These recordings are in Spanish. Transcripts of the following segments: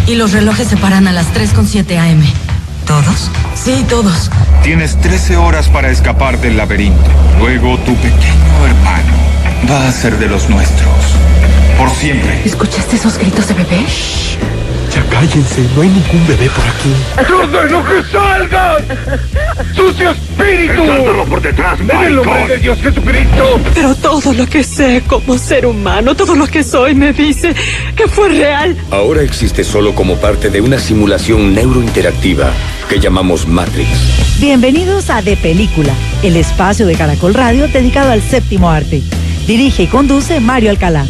Y los relojes se paran a las 3:07 AM. ¿Todos? Sí, todos. Tienes 13 horas para escapar del laberinto. Luego tu pequeño hermano va a ser de los nuestros. Por siempre. ¿Escuchaste esos gritos de bebé? Shh. Ya cállense, no hay ningún bebé por aquí. ¡Ordeno que salgan! ¡Sucio espíritu! ¡Echándolo por detrás, ¡En el nombre de Dios Jesucristo! Pero todo lo que sé como ser humano, todo lo que soy me dice que fue real. Ahora existe solo como parte de una simulación neurointeractiva que llamamos Matrix. Bienvenidos a De Película, el espacio de Caracol Radio dedicado al séptimo arte. Dirige y conduce Mario Alcalá.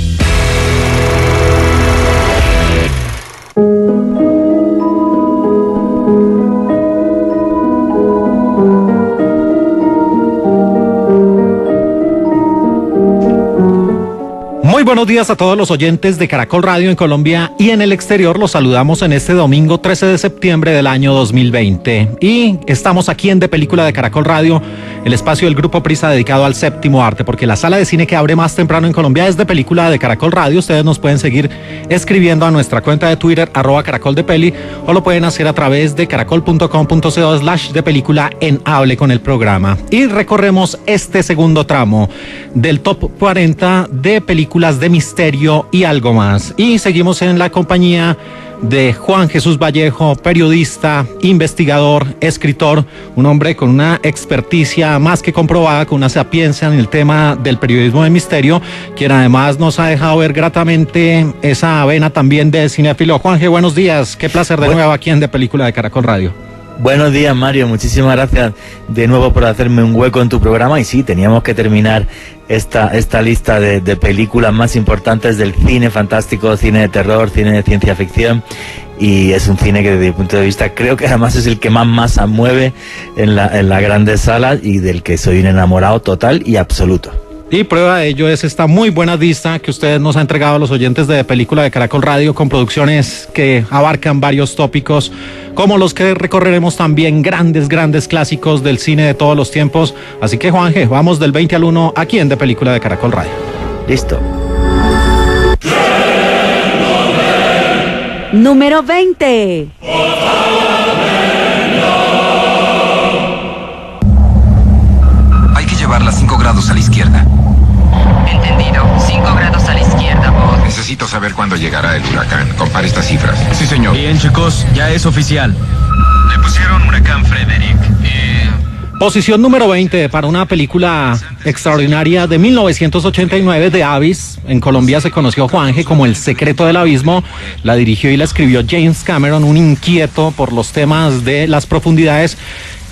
Muy buenos días a todos los oyentes de Caracol Radio en Colombia y en el exterior. Los saludamos en este domingo 13 de septiembre del año 2020. Y estamos aquí en De Película de Caracol Radio, el espacio del Grupo Prisa dedicado al séptimo arte, porque la sala de cine que abre más temprano en Colombia es De Película de Caracol Radio. Ustedes nos pueden seguir escribiendo a nuestra cuenta de Twitter, @caracoldepeli, o lo pueden hacer a través de caracol.com.co/depelícula en Hable con el programa. Y recorremos este segundo tramo del Top 40 de películas de misterio y algo más. Y seguimos en la compañía de Juan Jesús Vallejo, periodista, investigador, escritor, un hombre con una experticia más que comprobada, con una sapiencia en el tema del periodismo de misterio, quien además nos ha dejado ver gratamente esa vena también de cinéfilo. Juanje, buenos días, qué placer de nuevo aquí en De Película de Caracol Radio. Buenos días, Mario, muchísimas gracias de nuevo por hacerme un hueco en tu programa. Y sí, teníamos que terminar esta lista de películas más importantes del cine fantástico, cine de terror, cine de ciencia ficción. Y es un cine que desde mi punto de vista creo que además es el que más masa mueve en las grandes salas y del que soy un enamorado total y absoluto. Y prueba de ello es esta muy buena lista que ustedes nos han entregado a los oyentes de Película de Caracol Radio, con producciones que abarcan varios tópicos, como los que recorreremos también, grandes clásicos del cine de todos los tiempos. Así que, Juanje, vamos del 20 al 1 aquí en De Película de Caracol Radio. Listo. Número 20. Hay que llevarla 5 grados a la izquierda. Entendido. 5 grados a la izquierda, Bob. Necesito saber cuándo llegará el huracán. Compare estas cifras. Sí, señor. Bien, chicos, ya es oficial. Le pusieron huracán Frederick. Posición número 20 para una película extraordinaria de 1989, The Abyss. En Colombia se conoció, Juanje, como El secreto del abismo. La dirigió y la escribió James Cameron, un inquieto por los temas de las profundidades.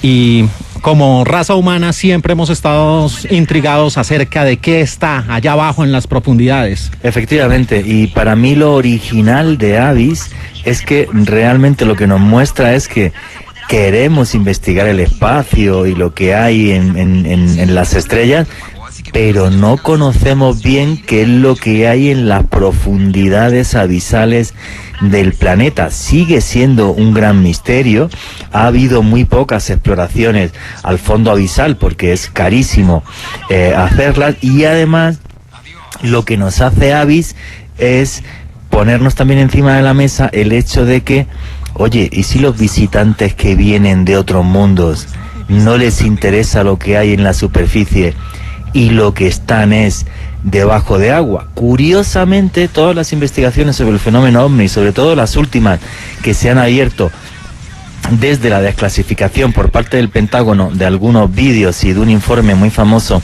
Y como raza humana siempre hemos estado intrigados acerca de qué está allá abajo en las profundidades. Efectivamente, y para mí lo original de Abyss es que realmente lo que nos muestra es que queremos investigar el espacio y lo que hay en las estrellas, pero no conocemos bien qué es lo que hay en las profundidades abisales del planeta. Sigue siendo un gran misterio. Ha habido muy pocas exploraciones al fondo abisal porque es carísimo hacerlas, y además lo que nos hace Abyss es ponernos también encima de la mesa el hecho de que, oye, ¿y si los visitantes que vienen de otros mundos no les interesa lo que hay en la superficie y lo que están es debajo de agua? Curiosamente, todas las investigaciones sobre el fenómeno OVNI, sobre todo las últimas que se han abierto desde la desclasificación por parte del Pentágono de algunos vídeos y de un informe muy famoso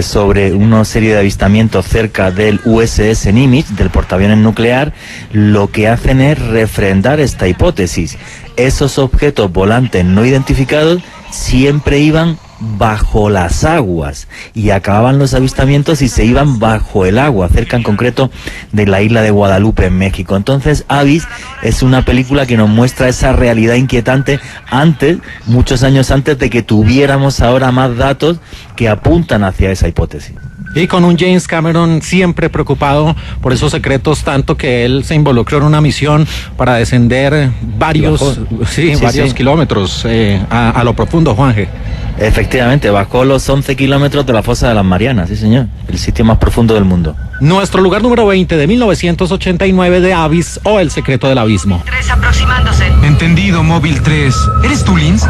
sobre una serie de avistamientos cerca del USS Nimitz, del portaaviones nuclear, lo que hacen es refrendar esta hipótesis. Esos objetos volantes no identificados siempre iban bajo las aguas y acababan los avistamientos y se iban bajo el agua, cerca en concreto de la isla de Guadalupe en México. Entonces Abyss es una película que nos muestra esa realidad inquietante muchos años antes de que tuviéramos ahora más datos que apuntan hacia esa hipótesis. Y con un James Cameron siempre preocupado por esos secretos, tanto que él se involucró en una misión para descender varios kilómetros a lo profundo, Juanje. Efectivamente, bajó los 11 kilómetros de la fosa de las Marianas, sí señor, el sitio más profundo del mundo. Nuestro lugar número 20 de 1989 de Abyss o El secreto del abismo. 3 aproximándose. Entendido, móvil 3. ¿Eres tú, Linz?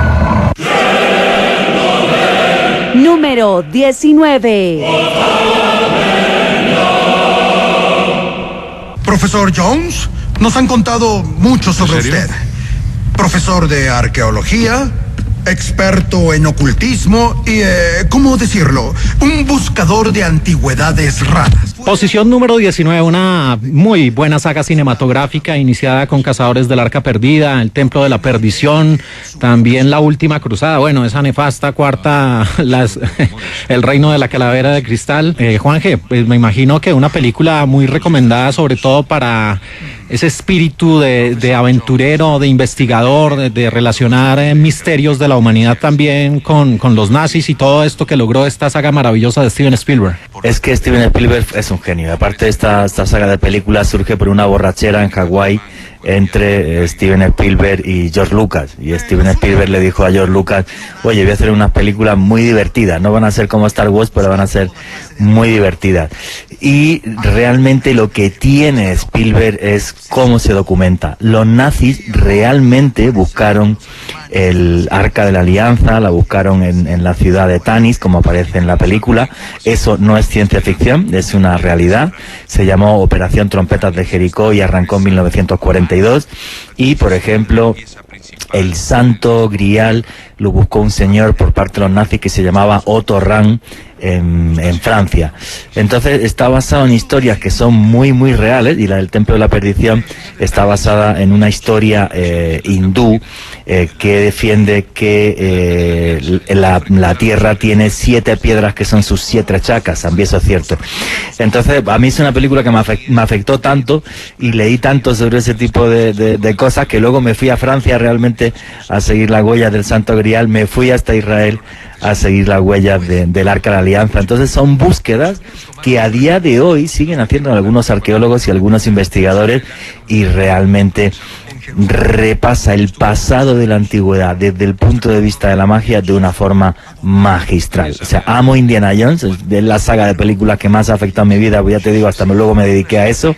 Número 19. Profesor Jones, nos han contado mucho sobre usted. Profesor de arqueología, experto en ocultismo y, ¿cómo decirlo? Un buscador de antigüedades raras. Posición número 19, una muy buena saga cinematográfica iniciada con Cazadores del Arca Perdida, El Templo de la Perdición, también La Última Cruzada, bueno, esa nefasta cuarta, El Reino de la Calavera de Cristal. Juanje, pues me imagino que una película muy recomendada sobre todo para ese espíritu de aventurero, de investigador, de relacionar misterios de la humanidad también con los nazis y todo esto que logró esta saga maravillosa de Steven Spielberg. Es que Steven Spielberg es un genio. Aparte, esta saga de películas surge por una borrachera en Hawái entre Steven Spielberg y George Lucas. Y Steven Spielberg le dijo a George Lucas, oye, voy a hacer unas películas muy divertidas. No van a ser como Star Wars, pero van a ser muy divertidas. Y realmente lo que tiene Spielberg es cómo se documenta. Los nazis realmente buscaron el Arca de la Alianza, la buscaron en la ciudad de Tanis, como aparece en la película. Eso no es ciencia ficción, es una realidad. Se llamó Operación Trompetas de Jericó y arrancó en 1942. Y, por ejemplo, el Santo Grial lo buscó un señor por parte de los nazis que se llamaba Otto Rahn en Francia. Entonces está basado en historias que son muy muy reales, y la del Templo de la Perdición está basada en una historia hindú que defiende que la tierra tiene 7 piedras que son sus 7 chakras, también eso es cierto. Entonces a mí es una película que me afectó tanto y leí tanto sobre ese tipo de cosas que luego me fui a Francia realmente a seguir las huellas del Santo Grial, me fui hasta Israel a seguir las huellas del Arca de la Alianza. Entonces son búsquedas que a día de hoy siguen haciendo algunos arqueólogos y algunos investigadores, y realmente repasa el pasado de la antigüedad desde el punto de vista de la magia de una forma magistral. O sea, amo Indiana Jones, es la saga de películas que más ha afectado a mi vida, pues ya te digo, hasta luego me dediqué a eso,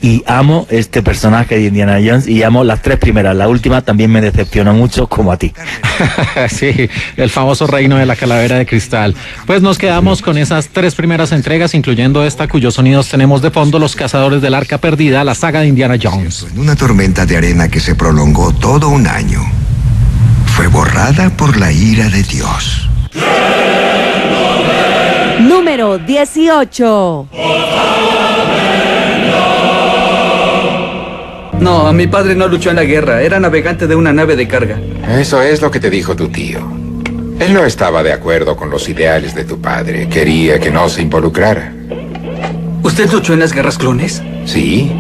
y amo este personaje de Indiana Jones, y amo las 3 primeras, la última también me decepcionó mucho, como a ti. Sí, el famoso Reino de la Calavera de Cristal. Pues nos quedamos con esas 3 primeras entregas, incluyendo esta cuyos sonidos tenemos de fondo, Los Cazadores del Arca Perdida, la saga de Indiana Jones. En una tormenta de arena que se prolongó todo un año, fue borrada por la ira de Dios. Número 18. No, mi padre no luchó en la guerra, era navegante de una nave de carga. Eso es lo que te dijo tu tío. Él no estaba de acuerdo con los ideales de tu padre, quería que no se involucrara. ¿Usted luchó en las guerras clones? Sí,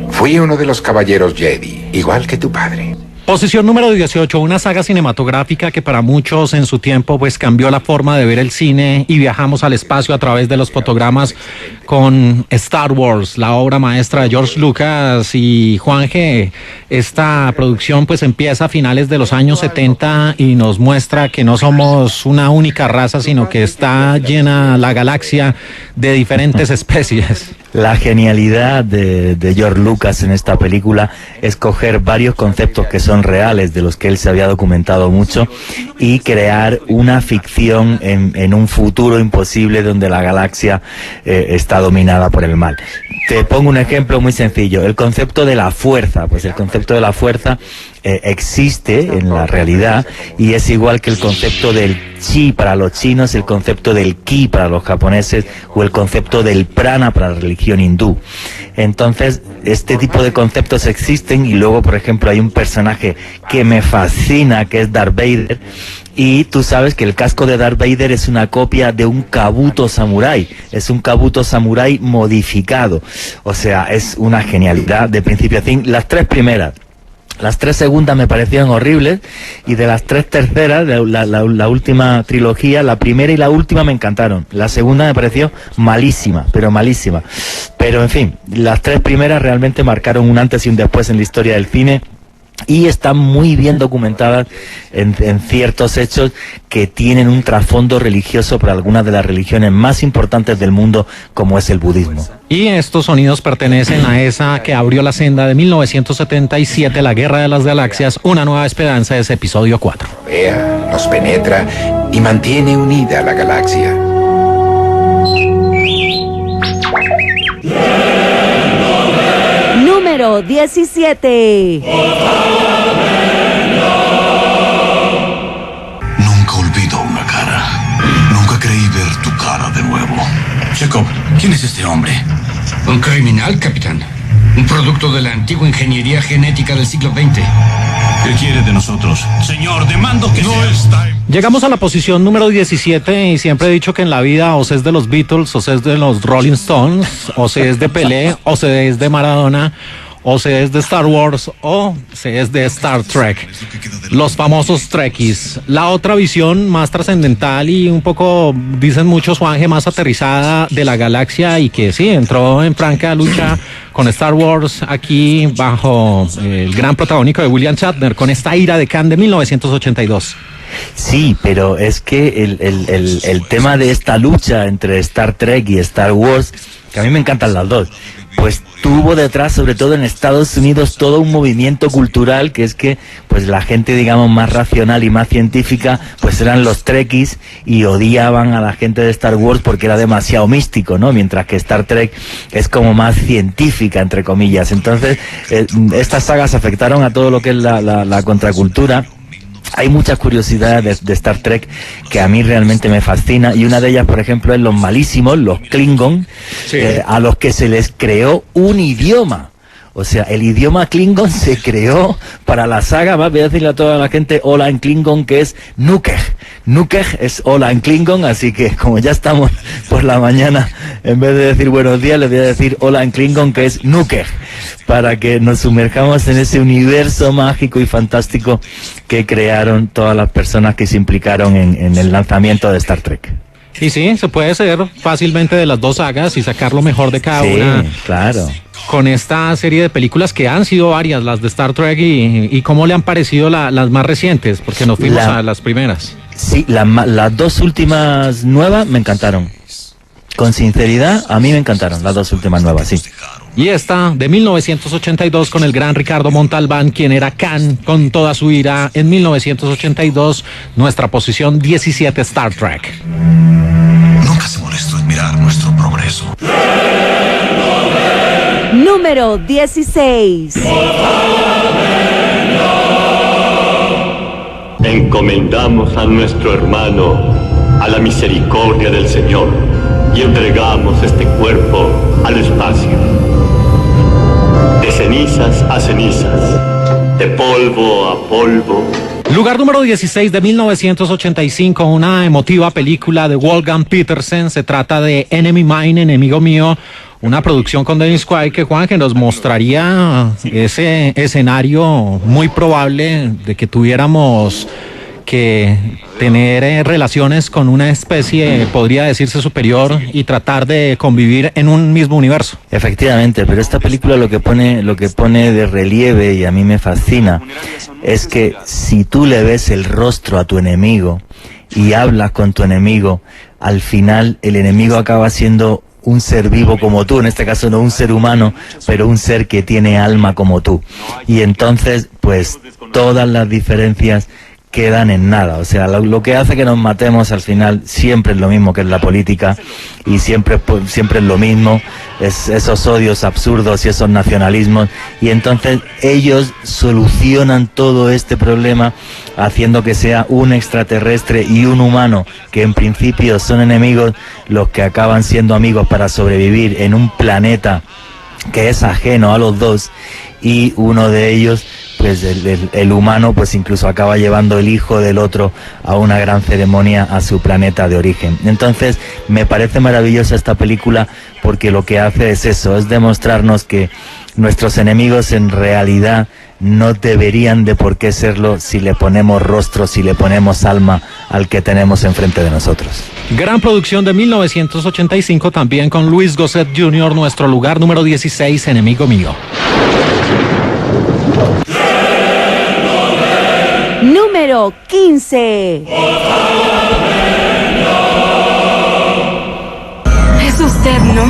fui uno de los caballeros Jedi, igual que tu padre. Posición número 18, una saga cinematográfica que para muchos en su tiempo pues cambió la forma de ver el cine, y viajamos al espacio a través de los fotogramas con Star Wars, la obra maestra de George Lucas. Y Juanje, esta producción pues empieza a finales de los años 70 y nos muestra que no somos una única raza, sino que está llena la galaxia de diferentes especies. La genialidad de George Lucas en esta película es coger varios conceptos que son reales, de los que él se había documentado mucho, y crear una ficción en un futuro imposible donde la galaxia está dominada por el mal. Te pongo un ejemplo muy sencillo, el concepto de la fuerza. Pues el concepto de la fuerza existe en la realidad, y es igual que el concepto del chi para los chinos, el concepto del ki para los japoneses, o el concepto del prana para la religión hindú. Entonces, este tipo de conceptos existen, y luego, por ejemplo, hay un personaje que me fascina, que es Darth Vader, y tú sabes que el casco de Darth Vader es una copia de un kabuto samurái, es un kabuto samurái modificado. O sea, es una genialidad de principio a fin. Las 3 primeras. Las 3 segundas me parecieron horribles, y de las 3 terceras, la última trilogía, la primera y la última me encantaron. La segunda me pareció malísima, pero malísima. Pero en fin, las 3 primeras realmente marcaron un antes y un después en la historia del cine. y están muy bien documentadas en ciertos hechos que tienen un trasfondo religioso para algunas de las religiones más importantes del mundo, como es el budismo. Y estos sonidos pertenecen a esa que abrió la senda de 1977, La Guerra de las Galaxias, Una Nueva Esperanza, es episodio 4. Vea, nos penetra y mantiene unida la galaxia. Número 17. Nunca olvido una cara. Nunca creí ver tu cara de nuevo. Jacob, ¿quién es este hombre? Un criminal, capitán. Un producto de la antigua ingeniería genética del siglo XX. ¿Qué quiere de nosotros? Señor, demando que no está. Llegamos a la posición número 17 y siempre he dicho que en la vida o se es de los Beatles, o se es de los Rolling Stones, o se es de Pelé, o se es de Maradona, o se es de Star Wars, o se es de Star Trek. Los famosos Trekkies. La otra visión más trascendental y un poco, dicen muchos, Juanje, más aterrizada de la galaxia y que sí, entró en franca lucha con Star Wars aquí bajo el gran protagónico de William Shatner con esta Ira de Khan de 1982. Sí, pero es que el tema de esta lucha entre Star Trek y Star Wars, que a mí me encantan las dos, pues tuvo detrás, sobre todo en Estados Unidos, todo un movimiento cultural que es que pues la gente, digamos, más racional y más científica pues eran los Trekkies y odiaban a la gente de Star Wars porque era demasiado místico, ¿no? Mientras que Star Trek es como más científica, entre comillas. Entonces estas sagas afectaron a todo lo que es la contracultura. Hay muchas curiosidades de Star Trek que a mí realmente me fascina, y una de ellas, por ejemplo, es los malísimos, los Klingon, sí, a los que se les creó un idioma. O sea, el idioma Klingon se creó para la saga. Voy a decirle a toda la gente hola en Klingon, que es Nukeg. Nukeg es hola en Klingon, así que como ya estamos por la mañana, en vez de decir buenos días, les voy a decir hola en Klingon, que es Nukeg, para que nos sumerjamos en ese universo mágico y fantástico que crearon todas las personas que se implicaron en el lanzamiento de Star Trek. Y sí, se puede ser fácilmente de las dos sagas y sacar lo mejor de cada una. Claro. Con esta serie de películas que han sido varias, las de Star Trek, y cómo le han parecido las más recientes, porque nos fuimos a las primeras. Sí, las dos últimas nuevas me encantaron. Con sinceridad, a mí me encantaron las dos últimas nuevas, sí. Y esta de 1982 con el gran Ricardo Montalbán, quien era Khan con toda su ira en 1982, nuestra posición 17, Star Trek. Nunca se molestó en mirar nuestro progreso. Número 16. Encomendamos a nuestro hermano a la misericordia del Señor y entregamos este cuerpo al espacio. De cenizas a cenizas, de polvo a polvo. Lugar número 16 de 1985, una emotiva película de Wolfgang Petersen. Se trata de Enemy Mine, Enemigo Mío, una producción con Dennis Quaid que, Juan, que nos mostraría ese escenario muy probable de que tuviéramos que tener relaciones con una especie, podría decirse, superior y tratar de convivir en un mismo universo. Efectivamente, pero esta película lo que pone de relieve, y a mí me fascina, es que si tú le ves el rostro a tu enemigo y hablas con tu enemigo, al final el enemigo acaba siendo un ser vivo como tú, en este caso no un ser humano, pero un ser que tiene alma como tú. Y entonces, pues, todas las diferencias quedan en nada. O sea, lo que hace que nos matemos al final siempre es lo mismo que es la política, y siempre es lo mismo, es esos odios absurdos y esos nacionalismos, y entonces ellos solucionan todo este problema haciendo que sea un extraterrestre y un humano, que en principio son enemigos, los que acaban siendo amigos para sobrevivir en un planeta que es ajeno a los dos, y uno de ellos, pues el humano, pues incluso acaba llevando el hijo del otro a una gran ceremonia a su planeta de origen. Entonces me parece maravillosa esta película, porque lo que hace es eso, es demostrarnos que nuestros enemigos en realidad no deberían de por qué serlo si le ponemos rostro, si le ponemos alma al que tenemos enfrente de nosotros. Gran producción de 1985 también con Louis Gossett Jr., nuestro lugar número 16, Enemigo Mío. número 15. Es usted, ¿no?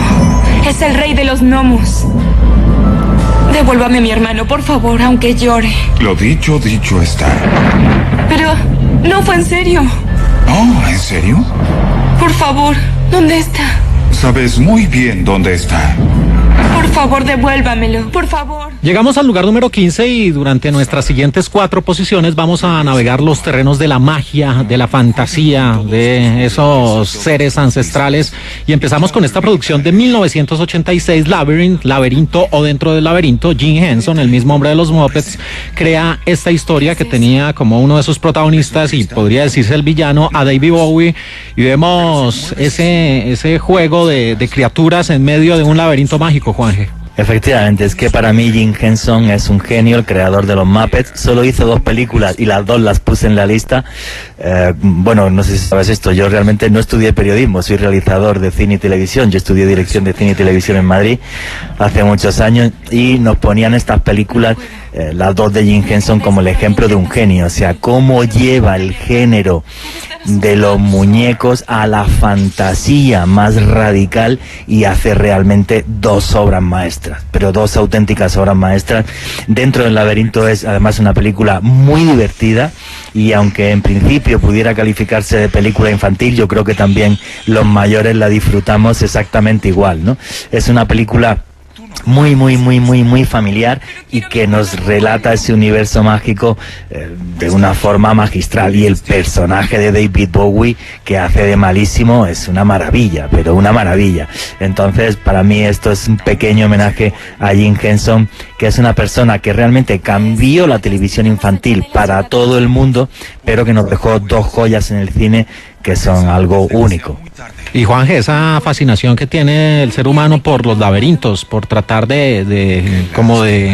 Es el rey de los gnomos. Devuélvame a mi hermano, por favor, aunque llore. Lo dicho, dicho está. Pero no fue en serio. Oh, ¿en serio? Por favor, ¿dónde está? Sabes muy bien dónde está. Por favor, devuélvamelo, por favor. Llegamos al lugar número 15 y durante nuestras siguientes 4 posiciones vamos a navegar los terrenos de la magia, de la fantasía, de esos seres ancestrales. Y empezamos con esta producción de 1986, Laberinto o Dentro del Laberinto. Jim Henson, el mismo hombre de los Muppets, crea esta historia que tenía como uno de sus protagonistas, y podría decirse el villano, a David Bowie. Y vemos ese juego de criaturas en medio de un laberinto mágico, Juanje. Efectivamente, es que para mí Jim Henson es un genio, el creador de los Muppets. Solo hizo 2 películas y las 2 las puse en la lista. Bueno, no sé si sabes esto, yo realmente no estudié periodismo, soy realizador de cine y televisión. Yo estudié dirección de cine y televisión en Madrid hace muchos años y nos ponían estas películas, las 2 de Jim Henson, como el ejemplo de un genio. O sea, cómo lleva el género de los muñecos a la fantasía más radical y hace realmente 2 obras maestras, pero 2 auténticas obras maestras. Dentro del Laberinto es además una película muy divertida, y aunque en principio pudiera calificarse de película infantil, yo creo que también los mayores la disfrutamos exactamente igual, ¿no? Es una película muy familiar y que nos relata ese universo mágico de una forma magistral, y el personaje de David Bowie que hace de malísimo es una maravilla, pero una maravilla. Entonces para mí esto es un pequeño homenaje a Jim Henson, que es una persona que realmente cambió la televisión infantil para todo el mundo, pero que nos dejó 2 joyas en el cine que son algo único. Y Juanje, esa fascinación que tiene el ser humano por los laberintos, por tratar de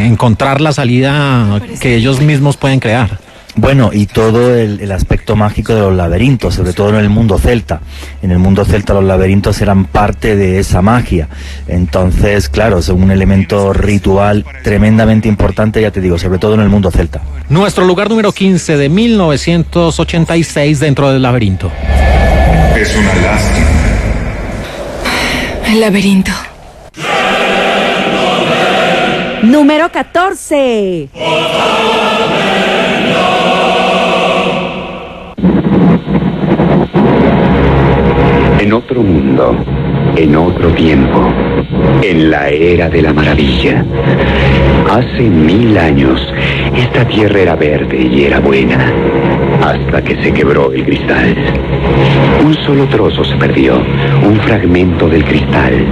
encontrar la salida que ellos mismos pueden crear. Bueno, y todo el aspecto mágico de los laberintos, sobre todo en el mundo celta. En el mundo celta los laberintos eran parte de esa magia. Entonces, claro, son un elemento ritual tremendamente importante, ya te digo, sobre todo en el mundo celta. Nuestro lugar número 15 de 1986, Dentro del Laberinto. Es una lástima. El laberinto. Número 14. En otro mundo, en otro tiempo, en la era de la maravilla. Hace 1000 años, esta tierra era verde y era buena, hasta que se quebró el cristal. Un solo trozo se perdió, un fragmento del cristal.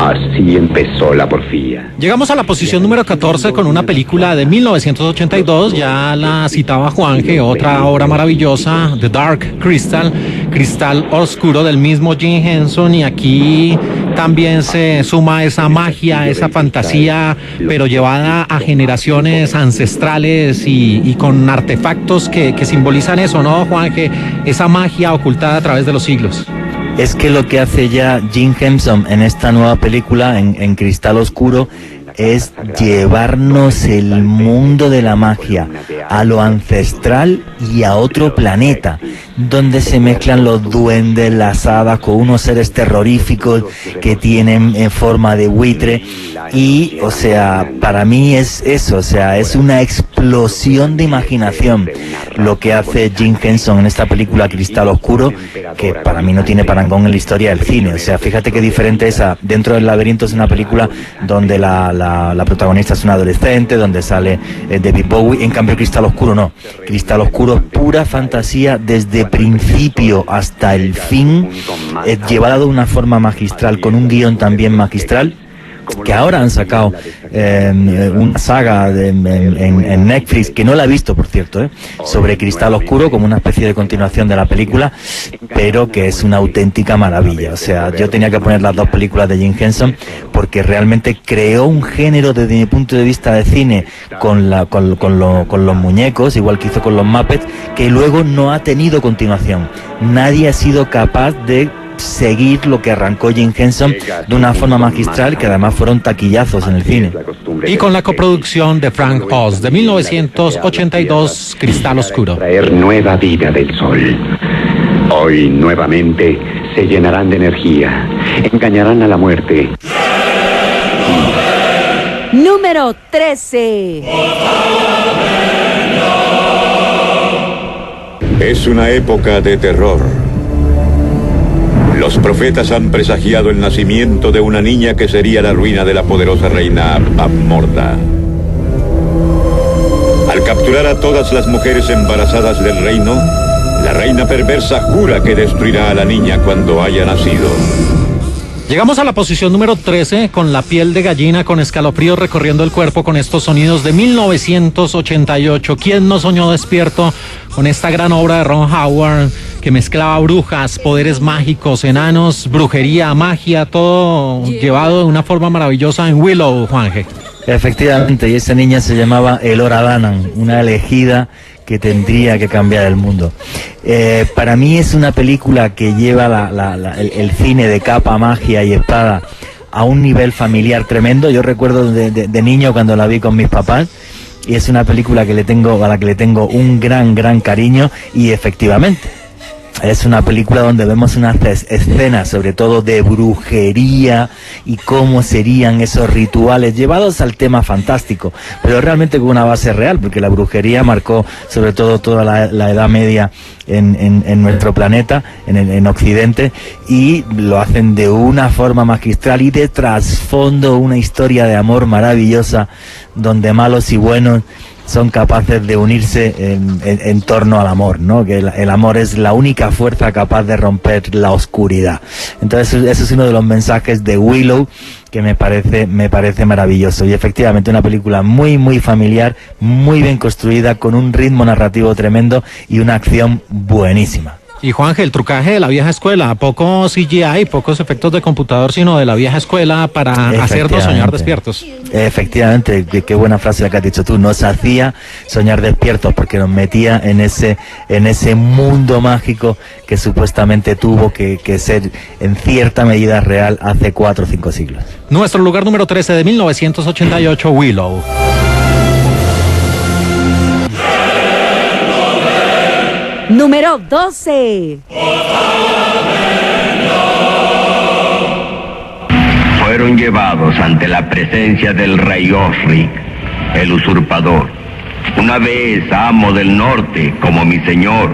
Así empezó la porfía. Llegamos a la posición número 14 con una película de 1982, ya la citaba Juanje, otra obra maravillosa, The Dark Crystal, Cristal Oscuro, del mismo Jim Henson, y aquí también se suma esa magia, esa fantasía, pero llevada a generaciones ancestrales y con artefactos que simbolizan eso, ¿no, Juanje? Esa magia ocultada a través de los siglos. Es que lo que hace ya Jim Henson en esta nueva película, en Cristal Oscuro, es llevarnos el mundo de la magia a lo ancestral y a otro planeta, donde se mezclan los duendes, las hadas, con unos seres terroríficos que tienen en forma de buitre. Y, o sea, para mí es eso, o sea, es una explosión de imaginación lo que hace Jim Henson en esta película Cristal Oscuro, que para mí no tiene parangón en la historia del cine. O sea, fíjate qué diferente es a Dentro del Laberinto. Es una película donde la protagonista es una adolescente, donde sale David Bowie. En cambio, Cristal Oscuro no. Cristal Oscuro es pura fantasía desde principio hasta el fin, llevada de una forma magistral, con un guión también magistral, que ahora han sacado una saga en Netflix, que no la he visto, por cierto, sobre Cristal Oscuro, como una especie de continuación de la película, pero que es una auténtica maravilla. O sea, yo tenía que poner las 2 películas de Jim Henson porque realmente creó un género desde mi punto de vista de cine con los muñecos, igual que hizo con los Muppets, que luego no ha tenido continuación. Nadie ha sido capaz de seguir lo que arrancó Jim Henson de una forma magistral, que además fueron taquillazos en el cine. Y con la coproducción de Frank Oz de 1982, Cristal Oscuro. Traer nueva vida del sol. Hoy nuevamente se llenarán de energía, engañarán a la muerte. Número 13. Es una época de terror. Los profetas han presagiado el nacimiento de una niña que sería la ruina de la poderosa reina Abmorda. Al capturar a todas las mujeres embarazadas del reino, la reina perversa jura que destruirá a la niña cuando haya nacido. Llegamos a la posición número 13 con La piel de gallina, con escalofríos recorriendo el cuerpo con estos sonidos de 1988. ¿Quién no soñó despierto con esta gran obra de Ron Howard que mezclaba brujas, poderes mágicos, enanos, brujería, magia, todo llevado de una forma maravillosa en Willow, Juanje? Efectivamente, y esa niña se llamaba Elora Danan, una elegida que tendría que cambiar el mundo. Para mí es una película que lleva el cine de capa, magia y espada a un nivel familiar tremendo. Yo recuerdo de niño cuando la vi con mis papás, y es una película a la que le tengo un gran cariño, y efectivamente es una película donde vemos unas escenas, sobre todo de brujería, y cómo serían esos rituales llevados al tema fantástico, pero realmente con una base real, porque la brujería marcó sobre todo toda la Edad Media en nuestro planeta, en Occidente, y lo hacen de una forma magistral y de trasfondo una historia de amor maravillosa, donde malos y buenos son capaces de unirse en torno al amor, ¿no? Que el amor es la única fuerza capaz de romper la oscuridad. Entonces ese es uno de los mensajes de Willow que me parece maravilloso. Y efectivamente una película muy familiar, muy bien construida, con un ritmo narrativo tremendo y una acción buenísima. Y Juanje, el trucaje de la vieja escuela, poco CGI, pocos efectos de computador, sino de la vieja escuela para hacernos soñar despiertos. Efectivamente, qué buena frase la que has dicho tú, nos hacía soñar despiertos porque nos metía en ese mundo mágico que supuestamente tuvo que ser en cierta medida real hace 4 o 5 siglos. Nuestro lugar número 13 de 1988, Willow. Número 12. Fueron llevados ante la presencia del rey Osric, el usurpador, una vez amo del norte como mi señor,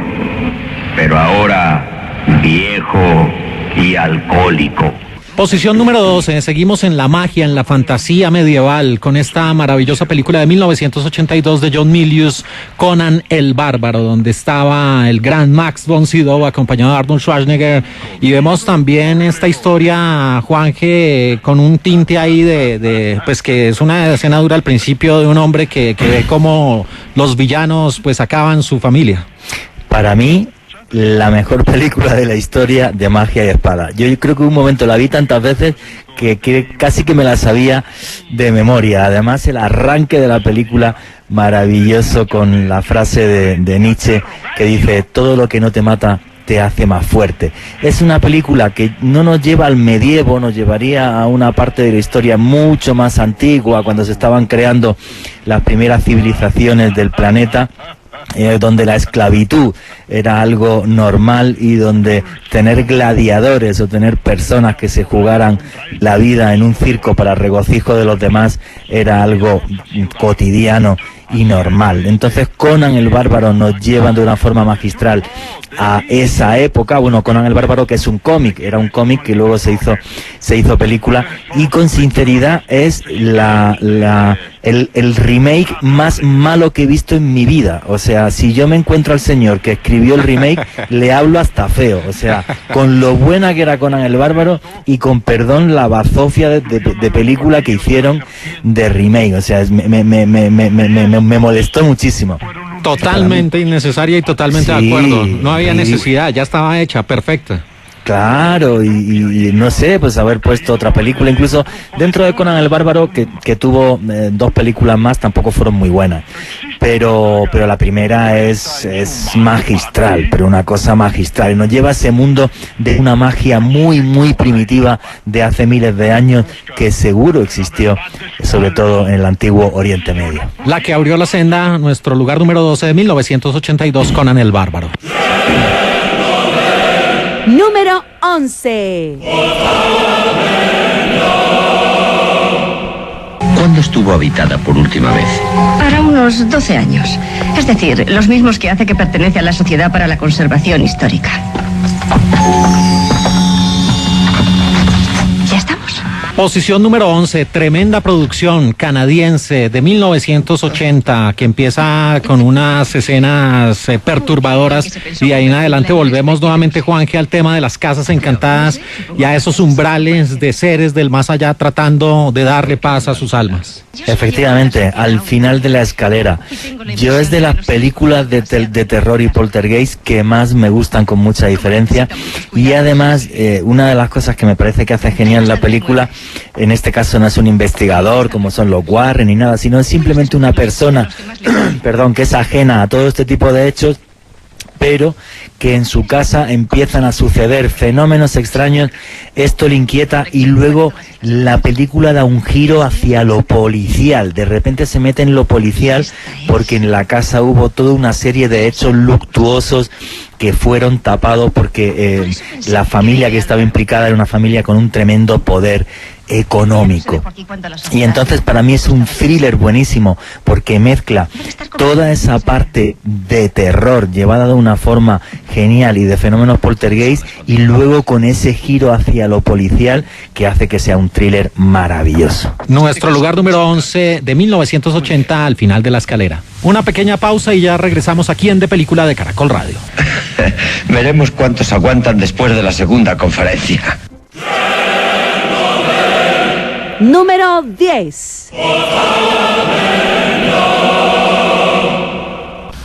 pero ahora viejo y alcohólico. Posición número 12, seguimos en la magia, en la fantasía medieval, con esta maravillosa película de 1982 de John Milius, Conan el Bárbaro, donde estaba el gran Max von Sydow acompañado de Arnold Schwarzenegger, y vemos también esta historia, Juanje, con un tinte ahí pues que es una escena dura al principio de un hombre que ve cómo los villanos pues acaban su familia. Para mí, la mejor película de la historia de magia y espada. Yo creo que un momento la vi tantas veces que casi que me la sabía de memoria. Además, el arranque de la película maravilloso, con la frase de Nietzsche que dice: todo lo que no te mata te hace más fuerte. Es una película que no nos lleva al medievo, nos llevaría a una parte de la historia mucho más antigua, cuando se estaban creando las primeras civilizaciones del planeta, donde la esclavitud era algo normal y donde tener gladiadores o tener personas que se jugaran la vida en un circo para regocijo de los demás era algo cotidiano y normal. Entonces Conan el Bárbaro nos lleva de una forma magistral a esa época. Bueno, Conan el Bárbaro, que es un cómic, era un cómic que luego se hizo película, y con sinceridad es el remake más malo que he visto en mi vida. O sea, si yo me encuentro al señor que escribió el remake, le hablo hasta feo. O sea, con lo buena que era Conan el Bárbaro, y con perdón la bazofia de película que hicieron de remake. O sea, me molestó muchísimo. Totalmente innecesaria y totalmente de acuerdo. No había necesidad, ya estaba hecha, perfecta. Claro, y no sé, pues haber puesto otra película, incluso dentro de Conan el Bárbaro, que tuvo 2 películas más, tampoco fueron muy buenas, pero la primera es magistral, pero una cosa magistral, y nos lleva a ese mundo de una magia muy, muy primitiva de hace miles de años, que seguro existió, sobre todo en el antiguo Oriente Medio. La que abrió la senda, nuestro lugar número 12 de 1982, Conan el Bárbaro. Número 11. ¿Cuándo estuvo habitada por última vez? Para unos 12 años. Es decir, los mismos que hace que pertenece a la Sociedad para la Conservación Histórica. ¿Ya estamos? Posición número 11, tremenda producción canadiense de 1980 que empieza con unas escenas perturbadoras y de ahí en adelante volvemos nuevamente, Juanje, al tema de las casas encantadas y a esos umbrales de seres del más allá tratando de darle paz a sus almas. Efectivamente, al final de la escalera. Yo es de las películas de terror y poltergeist que más me gustan con mucha diferencia, y además una de las cosas que me parece que hace genial la película, en este caso no es un investigador como son los Warren ni nada, sino es simplemente una persona perdón, que es ajena a todo este tipo de hechos, pero que en su casa empiezan a suceder fenómenos extraños, esto le inquieta y luego la película da un giro hacia lo policial, de repente se mete en lo policial porque en la casa hubo toda una serie de hechos luctuosos que fueron tapados porque la familia que estaba implicada era una familia con un tremendo poder económico. Y entonces para mí es un thriller buenísimo porque mezcla toda esa parte de terror llevada de una forma genial y de fenómenos poltergeist y luego con ese giro hacia lo policial que hace que sea un thriller maravilloso. Nuestro lugar número 11 de 1980 al final de la escalera. Una pequeña pausa y ya regresamos aquí en De Película de Caracol Radio. Veremos cuántos aguantan después de la segunda conferencia. Número 10.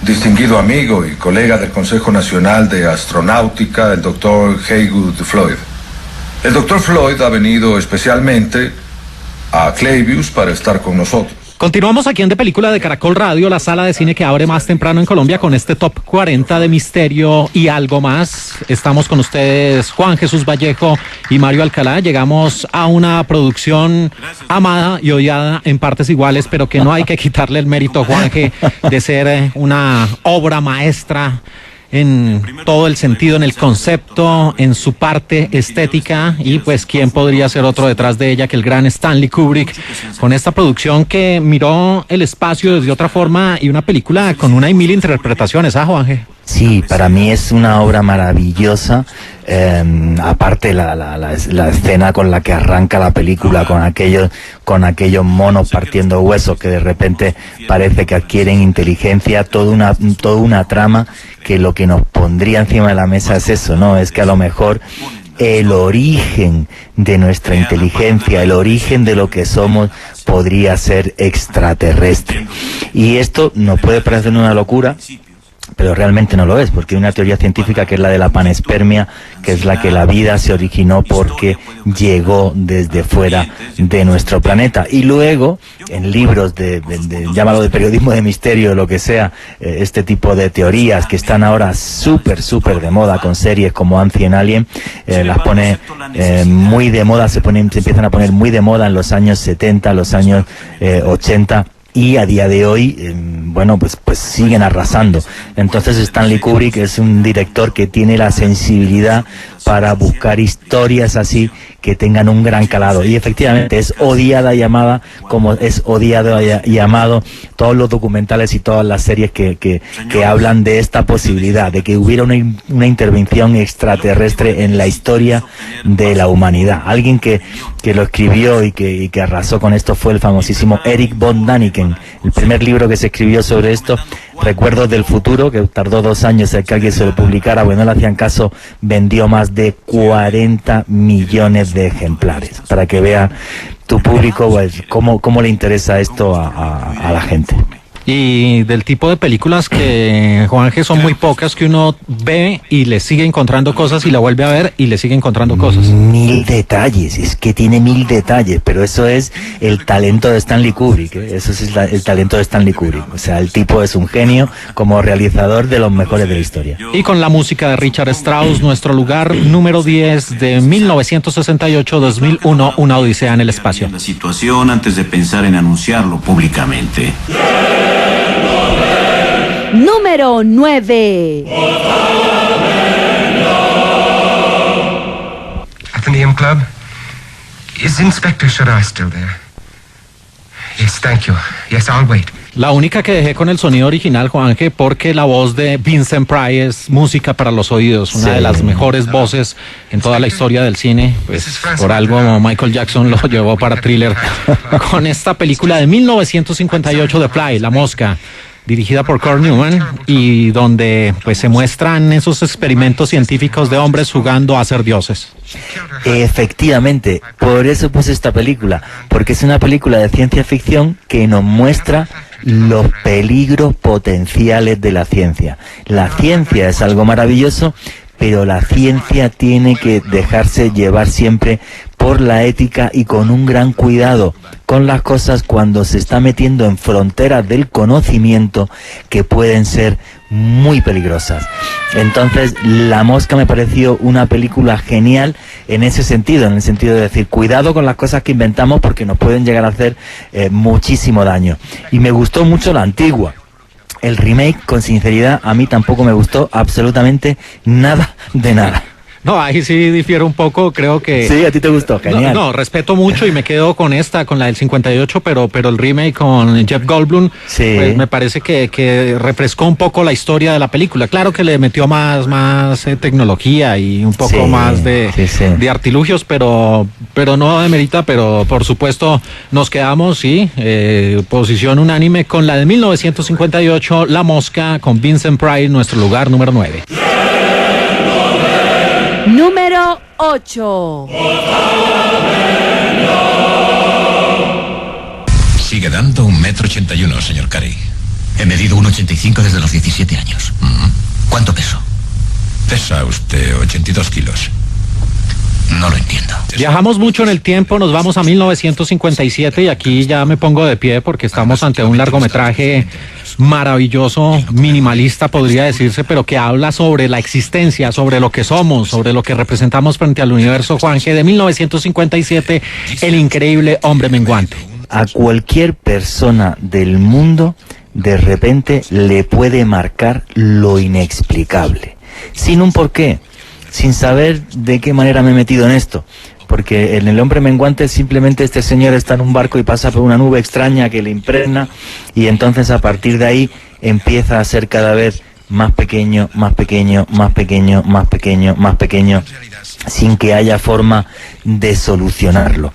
Distinguido amigo y colega del Consejo Nacional de Astronáutica, el doctor Haywood Floyd. El doctor Floyd ha venido especialmente a Clavius para estar con nosotros. Continuamos aquí en De Película de Caracol Radio, la sala de cine que abre más temprano en Colombia con este top 40 de misterio y algo más. Estamos con ustedes Juan Jesús Vallejo y Mario Alcalá. Llegamos a una producción amada y odiada en partes iguales, pero que no hay que quitarle el mérito, Juanje, de ser una obra maestra en todo el sentido, en el concepto, en su parte estética, y pues quién podría ser otro detrás de ella que el gran Stanley Kubrick, con esta producción que miró el espacio desde otra forma y una película con una y mil interpretaciones, ¿ah, Juanje? Sí, para mí es una obra maravillosa, aparte la escena con la que arranca la película, con aquellos monos partiendo huesos que de repente parece que adquieren inteligencia, toda una trama que lo que nos pondría encima de la mesa es eso, ¿no? Es que a lo mejor el origen de nuestra inteligencia, el origen de lo que somos, podría ser extraterrestre. Y esto nos puede parecer una locura, pero realmente no lo es, porque hay una teoría científica que es la de la panespermia, que es la que la vida se originó porque llegó desde fuera de nuestro planeta. Y luego, en libros llámalo de periodismo de misterio, lo que sea, este tipo de teorías que están ahora súper de moda con series como Ancient Alien, las pone muy de moda, se empiezan a poner muy de moda en los años 70, los años 80, y a día de hoy, pues siguen arrasando. Entonces Stanley Kubrick es un director que tiene la sensibilidad para buscar historias así que tengan un gran calado, y efectivamente es odiada y amada como es odiado y amado todos los documentales y todas las series que hablan de esta posibilidad de que hubiera una intervención extraterrestre en la historia de la humanidad. Alguien que lo escribió y que arrasó con esto fue el famosísimo Erich von Däniken. El primer libro que se escribió sobre esto, Recuerdos del Futuro, que tardó 2 años en que alguien se lo publicara, no le hacían caso, vendió más de 40 millones de ejemplares, para que vea tu público pues, cómo le interesa esto a la gente. Y del tipo de películas que, Juanje, son muy pocas, que uno ve y le sigue encontrando cosas y la vuelve a ver y le sigue encontrando cosas. 1000 detalles, es que tiene 1000 detalles, pero eso es el talento de Stanley Kubrick, ¿eh? Eso es el talento de Stanley Kubrick. O sea, el tipo es un genio como realizador de los mejores de la historia. Y con la música de Richard Strauss, nuestro lugar número 10 de 1968-2001, Una odisea en el espacio. La situación antes de pensar en anunciarlo públicamente. Número 9. Athenaeum Club? Is Inspector Shara still there? Yes, thank you. Yes, I'll wait. La única que dejé con el sonido original, Juanje, porque la voz de Vincent Price es música para los oídos, una de las mejores voces en toda la historia del cine. Pues por algo Michael Jackson lo llevó para Thriller con esta película de 1958 de Fly, La Mosca, dirigida por Kurt Newman, y donde pues se muestran esos experimentos científicos de hombres jugando a ser dioses. Efectivamente, por eso puse esta película, porque es una película de ciencia ficción que nos muestra los peligros potenciales de la ciencia. La ciencia es algo maravilloso, pero la ciencia tiene que dejarse llevar siempre por la ética y con un gran cuidado con las cosas cuando se está metiendo en fronteras del conocimiento que pueden ser muy peligrosas. Entonces, La Mosca me pareció una película genial en ese sentido, en el sentido de decir, cuidado con las cosas que inventamos porque nos pueden llegar a hacer muchísimo daño. Y me gustó mucho la antigua. El remake, con sinceridad, a mí tampoco me gustó absolutamente nada de nada. No, ahí sí difiero un poco, creo que... Sí, a ti te gustó, genial. No, respeto mucho y me quedo con la del 58, pero el remake con Jeff Goldblum, sí, pues me parece que refrescó un poco la historia de la película. Claro que le metió más tecnología y un poco más de artilugios, pero no demerita, pero por supuesto nos quedamos, posición unánime con la de 1958, La Mosca, con Vincent Price, nuestro lugar número 9. Número 8. Sigue dando 1,81 m, señor Carey. He medido 1,85 desde los 17 años. ¿Cuánto peso? Pesa usted 82 kilos. No lo entiendo. Viajamos mucho en el tiempo, nos vamos a 1957 y aquí ya me pongo de pie porque estamos ante un largometraje maravilloso, minimalista podría decirse, pero que habla sobre la existencia, sobre lo que somos, sobre lo que representamos frente al universo, Juanje, de 1957, El increíble hombre menguante. A cualquier persona del mundo de repente le puede marcar lo inexplicable, sin un porqué, sin saber de qué manera me he metido en esto. Porque en El hombre menguante simplemente este señor está en un barco y pasa por una nube extraña que le impregna, y entonces a partir de ahí empieza a ser cada vez más pequeño, más pequeño, más pequeño, más pequeño, más pequeño, sin que haya forma de solucionarlo.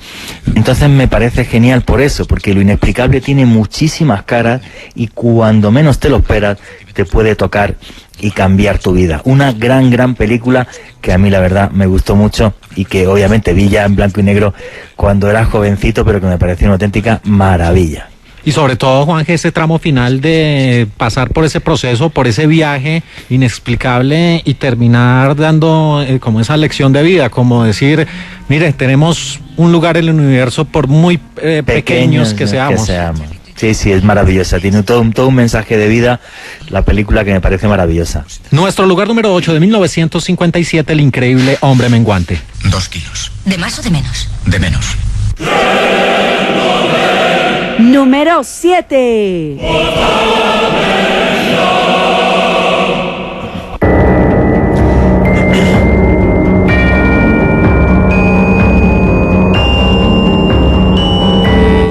Entonces me parece genial por eso, porque lo inexplicable tiene muchísimas caras y cuando menos te lo esperas te puede tocar y cambiar tu vida. Una gran película que a mí la verdad me gustó mucho y que obviamente vi ya en blanco y negro cuando era jovencito, pero que me pareció una auténtica maravilla. Y sobre todo, Juanje, ese tramo final de pasar por ese proceso, por ese viaje inexplicable y terminar dando como esa lección de vida, como decir, mire, tenemos un lugar en el universo por muy pequeños que seamos. Sí, es maravillosa. Tiene todo un mensaje de vida, la película, que me parece maravillosa. Nuestro lugar número 8 de 1957, El increíble hombre menguante. 2 kilos. ¿De más o de menos? De menos. Número 7.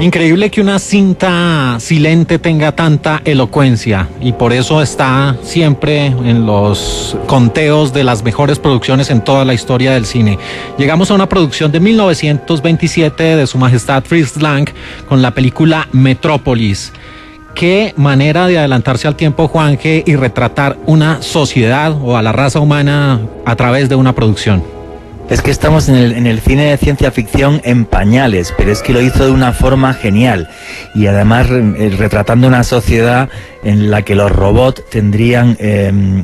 Increíble que una cinta silente tenga tanta elocuencia y por eso está siempre en los conteos de las mejores producciones en toda la historia del cine. Llegamos a una producción de 1927 de Su Majestad Fritz Lang con la película Metrópolis. Qué manera de adelantarse al tiempo, Juanje, y retratar una sociedad o a la raza humana a través de una producción. Es que estamos en el cine de ciencia ficción en pañales, pero es que lo hizo de una forma genial y además retratando una sociedad en la que los robots tendrían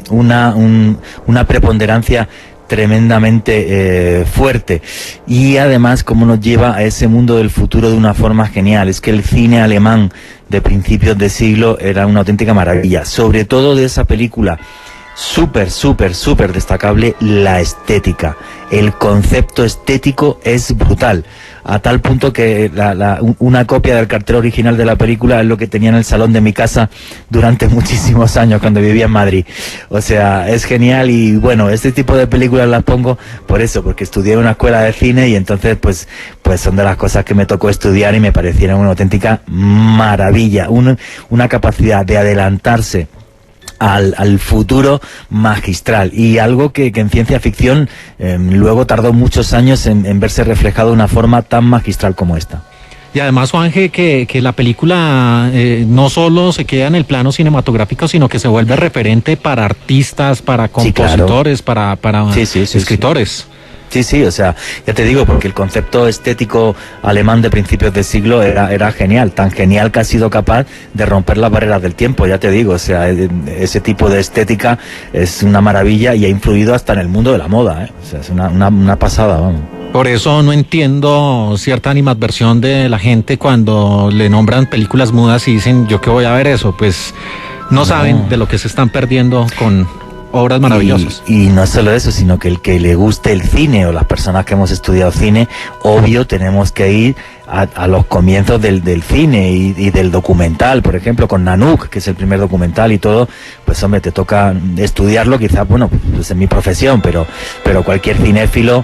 una preponderancia tremendamente fuerte, y además cómo nos lleva a ese mundo del futuro de una forma genial. Es que el cine alemán de principios de siglo era una auténtica maravilla, sobre todo de esa película. Súper destacable la estética. El concepto estético es brutal, a tal punto que una copia del cartel original de la película es lo que tenía en el salón de mi casa durante muchísimos años cuando vivía en Madrid. O sea, es genial. Y bueno, este tipo de películas las pongo por eso, porque estudié en una escuela de cine y entonces pues son de las cosas que me tocó estudiar y me parecieron una auténtica maravilla, una capacidad de adelantarse al futuro magistral, y algo que en ciencia ficción luego tardó muchos años en verse reflejado de una forma tan magistral como esta. Y además, Juanje, que la película no solo se queda en el plano cinematográfico, sino que se vuelve referente para artistas, para compositores, sí, claro, para escritores. Sí, o sea, ya te digo, porque el concepto estético alemán de principios de siglo era genial, tan genial que ha sido capaz de romper las barreras del tiempo, ya te digo. O sea, ese tipo de estética es una maravilla y ha influido hasta en el mundo de la moda, ¿eh? O sea, es una pasada, vamos. Por eso no entiendo cierta animadversión de la gente cuando le nombran películas mudas y dicen, ¿yo qué voy a ver eso? Pues no saben de lo que se están perdiendo con obras maravillosas. Y no solo eso, sino que el que le guste el cine, o las personas que hemos estudiado cine, obvio tenemos que ir a los comienzos del cine y del documental, por ejemplo, con Nanook, que es el primer documental y todo. Pues hombre, te toca estudiarlo, quizás, bueno, pues es mi profesión, pero cualquier cinéfilo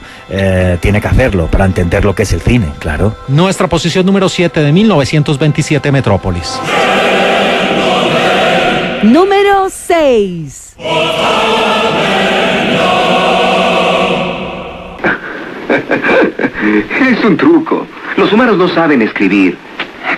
tiene que hacerlo para entender lo que es el cine, claro. Nuestra posición número 7 de 1927, Metrópolis. Número 6. Es un truco. Los humanos no saben escribir.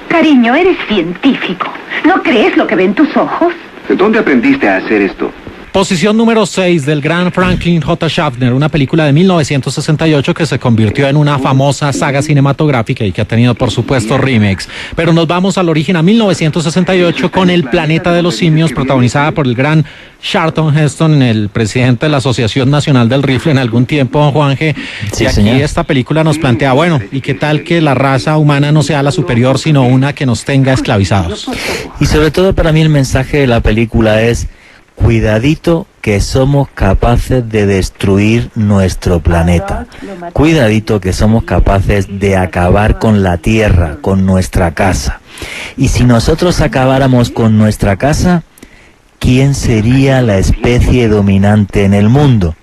Cariño, eres científico. ¿No crees lo que ven tus ojos? ¿De dónde aprendiste a hacer esto? Posición número 6 del gran Franklin J. Schaffner, una película de 1968 que se convirtió en una famosa saga cinematográfica y que ha tenido, por supuesto, remakes. Pero nos vamos al origen, a 1968, con El planeta de los simios, protagonizada por el gran Charlton Heston, el presidente de la Asociación Nacional del Rifle en algún tiempo, Juanje. Sí, y aquí, señor, esta película nos plantea, bueno, ¿y qué tal que la raza humana no sea la superior, sino una que nos tenga esclavizados? Y sobre todo, para mí el mensaje de la película es: cuidadito que somos capaces de destruir nuestro planeta. Cuidadito que somos capaces de acabar con la Tierra, con nuestra casa. Y si nosotros acabáramos con nuestra casa, ¿quién sería la especie dominante en el mundo?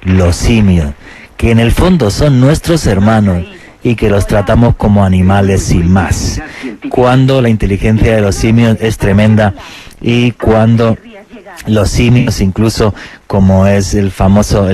Los simios, que en el fondo son nuestros hermanos y que los tratamos como animales sin más. Cuando la inteligencia de los simios es tremenda y cuando los simios, incluso como es el famoso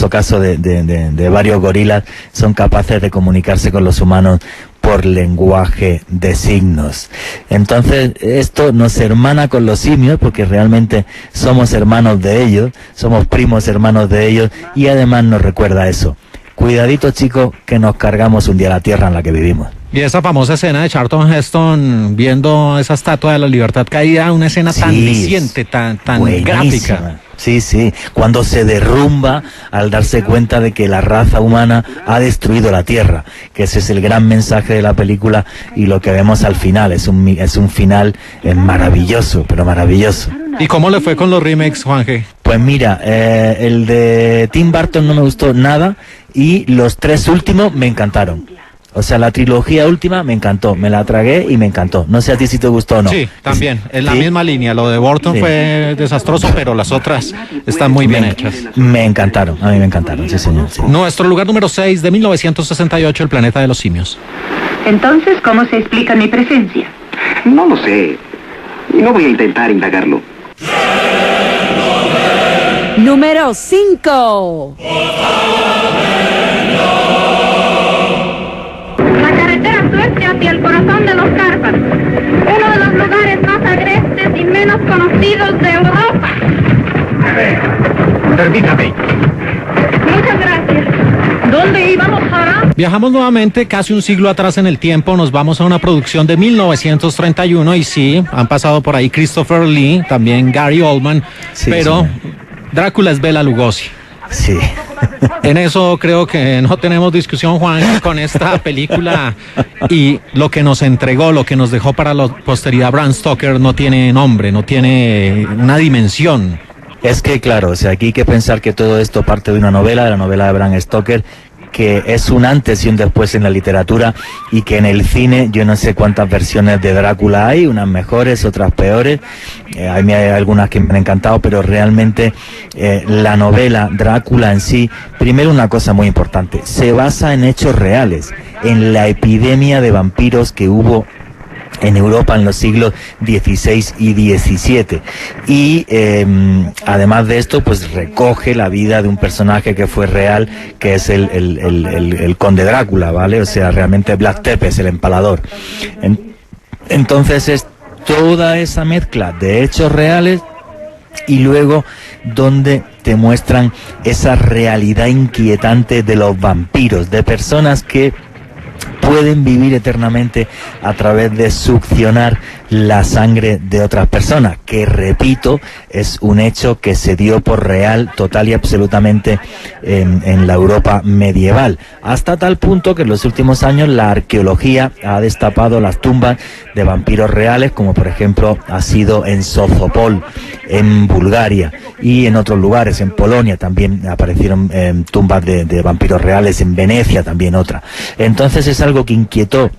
caso de varios gorilas, son capaces de comunicarse con los humanos por lenguaje de signos. Entonces esto nos hermana con los simios, porque realmente somos hermanos de ellos, somos primos hermanos de ellos, y además nos recuerda eso: cuidadito, chicos, que nos cargamos un día la tierra en la que vivimos. Y esa famosa escena de Charlton Heston viendo esa estatua de la libertad caída, una escena tan diciente, tan gráfica. Sí, cuando se derrumba al darse cuenta de que la raza humana ha destruido la Tierra, que ese es el gran mensaje de la película, y lo que vemos al final es un final maravilloso, pero maravilloso. ¿Y cómo le fue con los remakes, Juanje? Pues mira, el de Tim Burton no me gustó nada, y los 3 últimos me encantaron. O sea, la trilogía última me encantó, me la tragué y me encantó. No sé a ti si te gustó o no. Sí, también, en la misma línea. Lo de Burton fue desastroso, pero las otras están muy bien hechas. Me encantaron, a mí me encantaron, sí señor. Sí. Nuestro lugar número 6 de 1968, El planeta de los simios. Entonces, ¿cómo se explica mi presencia? No lo sé. Y no voy a intentar indagarlo. Número 5. Hacia el corazón de los Cárpatos, uno de los lugares más agrestes y menos conocidos de Europa. Permítame. Muchas gracias. Viajamos nuevamente casi un siglo atrás en el tiempo, nos vamos a una producción de 1931 y sí, han pasado por ahí Christopher Lee, también Gary Oldman, sí, pero sí. Drácula es Bela Lugosi. Sí. En eso creo que no tenemos discusión, Juan, con esta película, y lo que nos entregó, lo que nos dejó para la posteridad Bram Stoker no tiene nombre, no tiene una dimensión. Es que claro, o sea, aquí hay que pensar que todo esto parte de una novela, de la novela de Bram Stoker, que es un antes y un después en la literatura, y que en el cine yo no sé cuántas versiones de Drácula hay, unas mejores, otras peores. A mí hay algunas que me han encantado, pero realmente la novela Drácula en sí, primero una cosa muy importante, se basa en hechos reales, en la epidemia de vampiros que hubo en Europa en los siglos XVI y XVII, y además de esto pues recoge la vida de un personaje que fue real, que es el conde Drácula, ¿vale? O sea, realmente Vlad Tepes, el empalador. Entonces es toda esa mezcla de hechos reales y luego donde te muestran esa realidad inquietante de los vampiros, de personas que pueden vivir eternamente a través de succionar la sangre de otras personas, que repito, es un hecho que se dio por real, total y absolutamente en la Europa medieval, hasta tal punto que en los últimos años la arqueología ha destapado las tumbas de vampiros reales, como por ejemplo ha sido en Sozopol, en Bulgaria, y en otros lugares, en Polonia también aparecieron tumbas de vampiros reales, en Venecia también otra. Entonces es algo que inquietó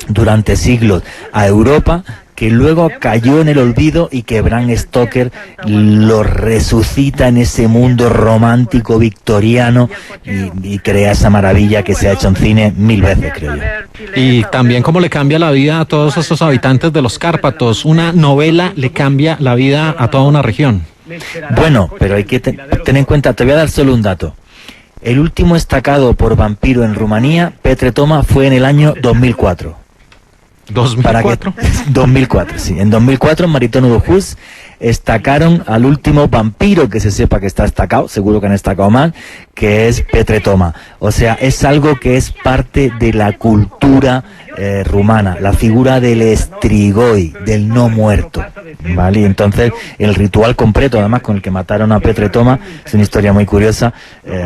durante siglos a Europa, que luego cayó en el olvido y que Bram Stoker lo resucita en ese mundo romántico victoriano y crea esa maravilla que se ha hecho en cine 1000 veces, creo yo. Y también cómo le cambia la vida a todos esos habitantes de los Cárpatos. Una novela le cambia la vida a toda una región. Bueno, pero hay que tener en cuenta, te voy a dar solo un dato. El último estacado por vampiro en Rumanía, Petre Toma, fue en el año 2004. ¿2004? 2004, sí. En 2004 en Mariton Udojus estacaron al último vampiro que se sepa que está estacado, seguro que han estacado mal, que es Petre Toma. O sea, es algo que es parte de la cultura rumana, la figura del Strigoi, del no muerto, ¿vale? Y entonces el ritual completo, además, con el que mataron a Petre Toma, es una historia muy curiosa.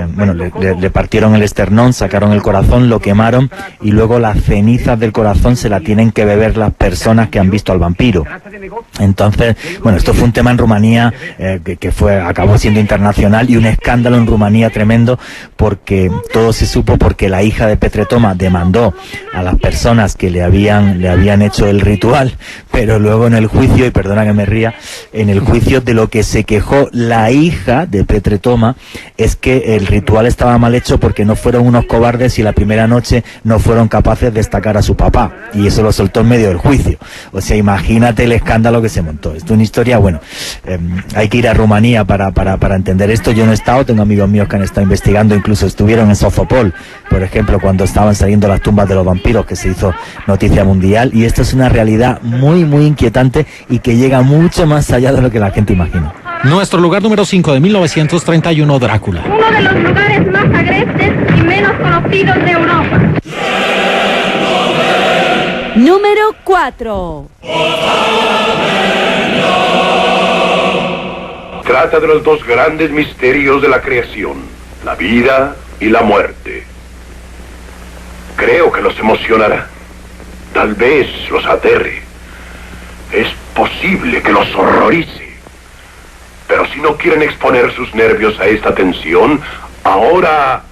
Bueno, le partieron el esternón, sacaron el corazón, lo quemaron, y luego las cenizas del corazón se la tienen que beber las personas que han visto al vampiro. Entonces, bueno, esto fue un tema en Rumanía que acabó siendo internacional, y un escándalo en Rumanía tremendo, porque todo se supo porque la hija de Petre Toma demandó a las personas que le habían hecho el ritual, pero luego en el juicio, y perdona que me ría, en el juicio de lo que se quejó la hija de Petre Toma es que el ritual estaba mal hecho porque no fueron unos cobardes y la primera noche no fueron capaces de destacar a su papá, y eso lo soltó en medio del juicio. O sea, imagínate el escándalo que se montó. Es una historia, bueno, hay que ir a Rumanía para entender esto. Yo no he estado, tengo amigos míos que han estado investigando, incluso estuvieron en Sozopol, por ejemplo, cuando estaban saliendo las tumbas de los vampiros, que se hizo noticia mundial, y esto es una realidad muy, muy inquietante y que llega mucho más allá de lo que la gente imagina. Nuestro lugar número 5 de 1931, Drácula. Uno de los lugares más agrestes y menos conocidos de Europa. Número 4. Trata de los dos grandes misterios de la creación, la vida y la muerte. Creo que los emocionará. Tal vez los aterre. Es posible que los horrorice. Pero si no quieren exponer sus nervios a esta tensión, ahora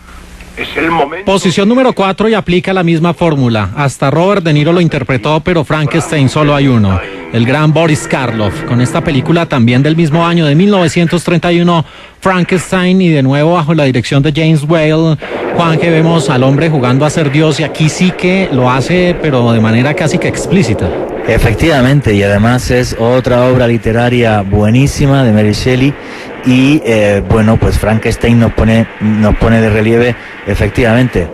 es el momento. Posición número 4, y aplica la misma fórmula. Hasta Robert De Niro lo interpretó, pero Frankenstein solo hay uno. El gran Boris Karloff, con esta película también del mismo año de 1931, Frankenstein, y de nuevo bajo la dirección de James Whale. Juan, que vemos al hombre jugando a ser Dios, y aquí sí que lo hace, pero de manera casi que explícita. Efectivamente, y además es otra obra literaria buenísima de Mary Shelley, y bueno, pues Frankenstein nos pone de relieve, efectivamente,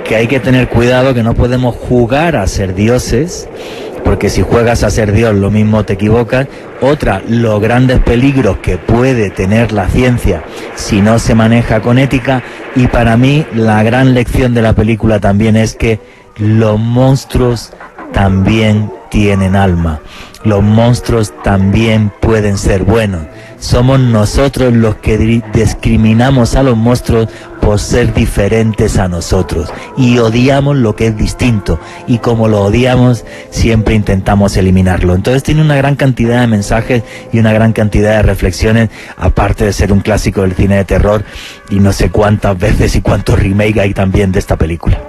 que hay que tener cuidado, que no podemos jugar a ser dioses, porque si juegas a ser Dios lo mismo te equivocas. Otra, los grandes peligros que puede tener la ciencia si no se maneja con ética. Y para mí la gran lección de la película también es que los monstruos también tienen alma. Los monstruos también pueden ser buenos. Somos nosotros los que discriminamos a los monstruos por ser diferentes a nosotros y odiamos lo que es distinto, y como lo odiamos siempre intentamos eliminarlo. Entonces tiene una gran cantidad de mensajes y una gran cantidad de reflexiones, aparte de ser un clásico del cine de terror, y no sé cuántas veces y cuántos remakes hay también de esta película.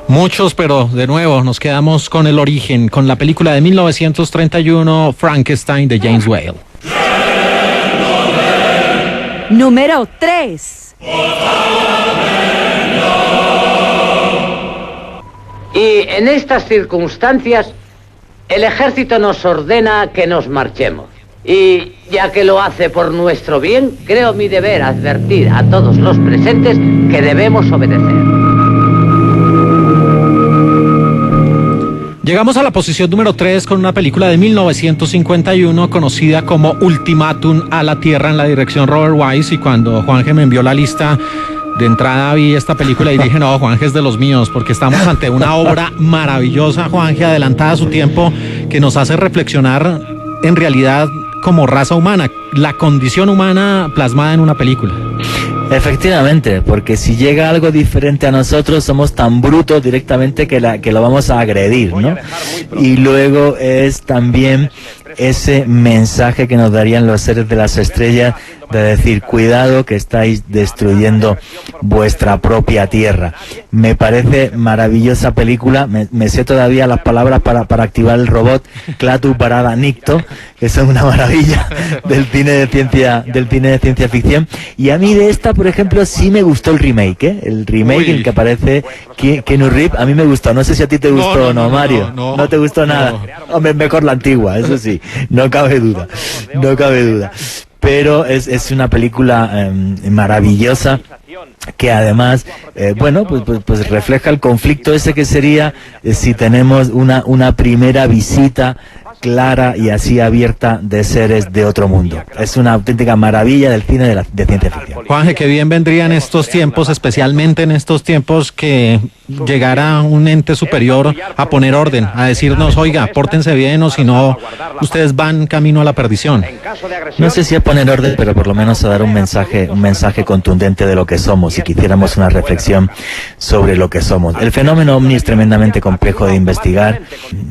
Muchos, pero de nuevo nos quedamos con el origen, con la película de 1931, Frankenstein, de James Whale. Número 3. Y en estas circunstancias, el ejército nos ordena que nos marchemos. Y ya que lo hace por nuestro bien, creo mi deber advertir a todos los presentes que debemos obedecer. Llegamos a la posición número 3 con una película de 1951 conocida como Ultimátum a la Tierra, en la dirección Robert Wise. Y cuando Juanje me envió la lista, de entrada vi esta película y dije, no, Juanje es de los míos, porque estamos ante una obra maravillosa, Juanje, adelantada a su tiempo, que nos hace reflexionar en realidad como raza humana, la condición humana plasmada en una película. Efectivamente, porque si llega algo diferente a nosotros, somos tan brutos directamente que lo vamos a agredir, ¿no? Y luego es también ese mensaje que nos darían los seres de las estrellas, de decir, cuidado que estáis destruyendo vuestra propia tierra. Me parece maravillosa película, me sé todavía las palabras para activar el robot, Clatu Parada Nicto, que son una maravilla del cine de ciencia ficción. Y a mí de esta, por ejemplo, sí me gustó el remake, ¿eh? El remake, el que aparece Keanu Reeves, a mí me gustó. No sé si a ti te gustó o no, Mario. No te gustó nada. Hombre, mejor la antigua, eso sí, no cabe duda. Pero es una película maravillosa, que además, pues refleja el conflicto ese que sería si tenemos una primera visita clara y así abierta de seres de otro mundo. Es una auténtica maravilla del cine de ciencia ficción. Juanje, qué bien vendría en estos tiempos, especialmente en estos tiempos, que llegara un ente superior a poner orden, a decirnos, oiga, pórtense bien, o si no, ustedes van camino a la perdición. No sé si es poner orden, pero por lo menos a dar un mensaje contundente de lo que somos, si quisiéramos una reflexión sobre lo que somos. El fenómeno ovni es tremendamente complejo de investigar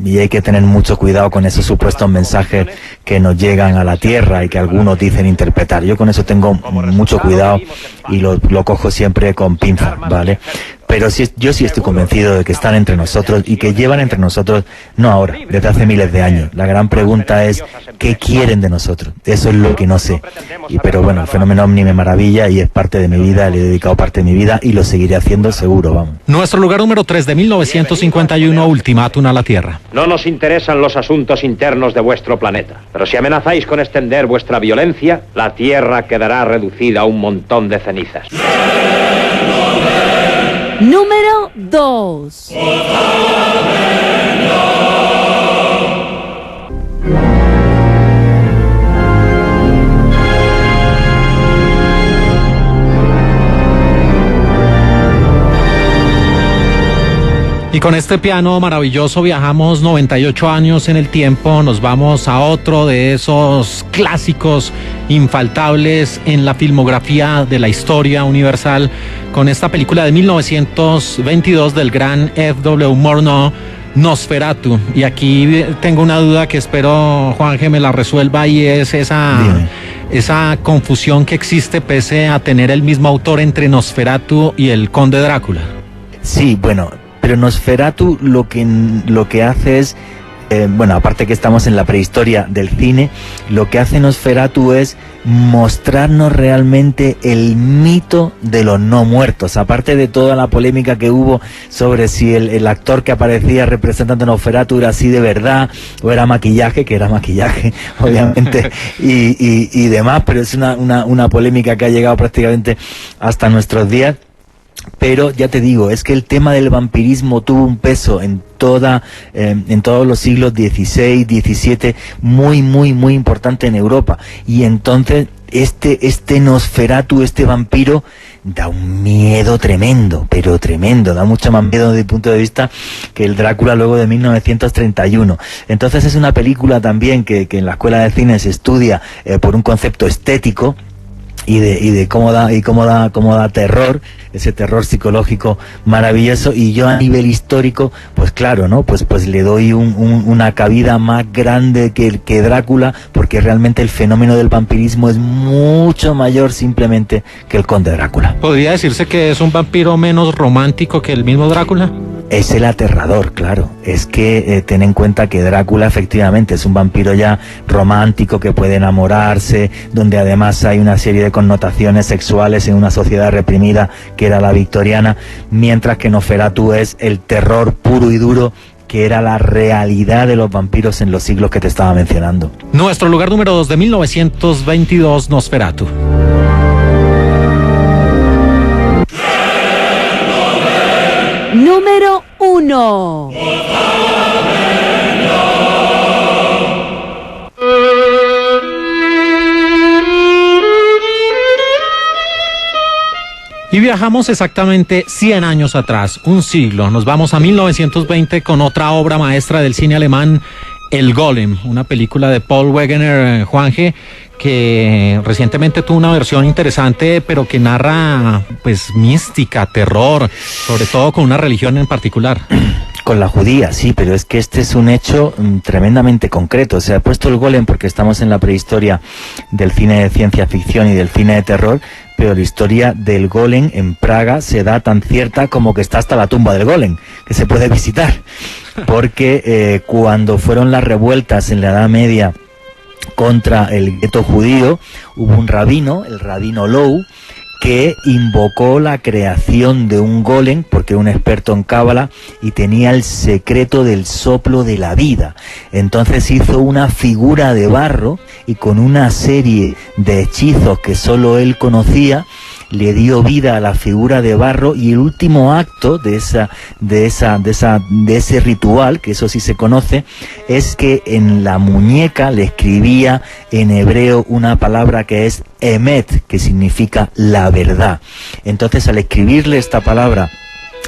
y hay que tener mucho cuidado con esos supuestos mensajes que nos llegan a la Tierra y que algunos dicen interpretar. Yo con eso tengo mucho cuidado y lo cojo siempre con pinzas, ¿vale? Pero yo sí estoy convencido de que están entre nosotros y que llevan entre nosotros, no ahora, desde hace miles de años. La gran pregunta es, ¿qué quieren de nosotros? Eso es lo que no sé. Pero bueno, el fenómeno ovni me maravilla y es parte de mi vida, le he dedicado parte de mi vida y lo seguiré haciendo seguro, vamos. Nuestro lugar número 3 de 1951, Ultimátum a la Tierra. No nos interesan los asuntos internos de vuestro planeta, pero si amenazáis con extender vuestra violencia, la Tierra quedará reducida a un montón de cenizas. Número 2. Y con este piano maravilloso viajamos 98 años en el tiempo, nos vamos a otro de esos clásicos infaltables en la filmografía de la historia universal, con esta película de 1922 del gran F.W. Murnau, Nosferatu. Y aquí tengo una duda que espero Juanje me la resuelva, y es esa confusión que existe pese a tener el mismo autor entre Nosferatu y el Conde Drácula. Sí, bueno, pero Nosferatu lo que hace es, aparte que estamos en la prehistoria del cine, lo que hace Nosferatu es mostrarnos realmente el mito de los no muertos, aparte de toda la polémica que hubo sobre si el actor que aparecía representando a Nosferatu era así de verdad o era maquillaje, que era maquillaje, obviamente, y demás, pero es una polémica que ha llegado prácticamente hasta nuestros días. Pero ya te digo, es que el tema del vampirismo tuvo un peso en todos los siglos XVI, XVII, muy importante en Europa. Y entonces este Nosferatu, este vampiro, da un miedo tremendo, pero tremendo, da mucho más miedo desde el punto de vista que el Drácula luego de 1931. Entonces es una película también que en la escuela de cine se estudia por un concepto estético, y de cómo da terror, ese terror psicológico maravilloso. Y yo a nivel histórico, pues claro, ¿no? Pues le doy una cabida más grande que Drácula, porque realmente el fenómeno del vampirismo es mucho mayor simplemente que el Conde Drácula. ¿Podría decirse que es un vampiro menos romántico que el mismo Drácula? Es el aterrador, claro. Es que ten en cuenta que Drácula efectivamente es un vampiro ya romántico que puede enamorarse, donde además hay una serie de connotaciones sexuales en una sociedad reprimida que era la victoriana, mientras que Nosferatu es el terror puro y duro, que era la realidad de los vampiros en los siglos que te estaba mencionando. Nuestro lugar número 2 de 1922, Nosferatu. Número 1. Y viajamos exactamente 100 años atrás, un siglo. Nos vamos a 1920 con otra obra maestra del cine alemán, El Golem, una película de Paul Wegener, Juanje, que recientemente tuvo una versión interesante, pero que narra, pues, mística, terror, sobre todo con una religión en particular. Con la judía, sí, pero es que este es un hecho tremendamente concreto. Se ha puesto El Golem porque estamos en la prehistoria del cine de ciencia ficción y del cine de terror, pero la historia del Golem en Praga se da tan cierta como que está hasta la tumba del Golem, que se puede visitar, porque cuando fueron las revueltas en la Edad Media contra el gueto judío, hubo un rabino, el rabino Loew, que invocó la creación de un golem, porque era un experto en cábala y tenía el secreto del soplo de la vida. Entonces hizo una figura de barro y con una serie de hechizos que solo él conocía, le dio vida a la figura de barro, y el último acto de ese ritual, que eso sí se conoce, es que en la muñeca le escribía en hebreo una palabra que es Emet, que significa la verdad. Entonces, al escribirle esta palabra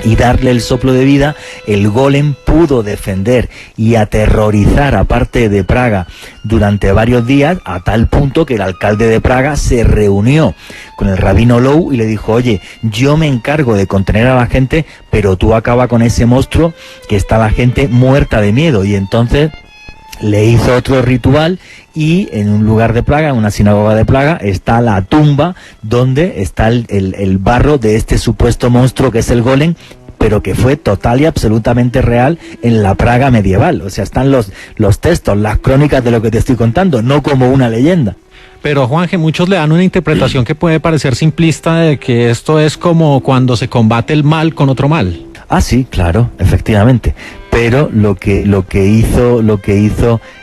y darle el soplo de vida, el golem pudo defender y aterrorizar a parte de Praga durante varios días, a tal punto que el alcalde de Praga se reunió con el rabino Loew y le dijo: oye, yo me encargo de contener a la gente, pero tú acaba con ese monstruo, que está la gente muerta de miedo. Y entonces le hizo otro ritual, y en un lugar de Praga, en una sinagoga de Praga, está la tumba donde está el barro de este supuesto monstruo que es el golem, pero que fue total y absolutamente real en la Praga medieval. O sea, están los textos, las crónicas de lo que te estoy contando, no como una leyenda. Pero, Juanje, muchos le dan una interpretación que puede parecer simplista, de que esto es como cuando se combate el mal con otro mal. Ah, sí, claro, efectivamente. Pero lo que hizo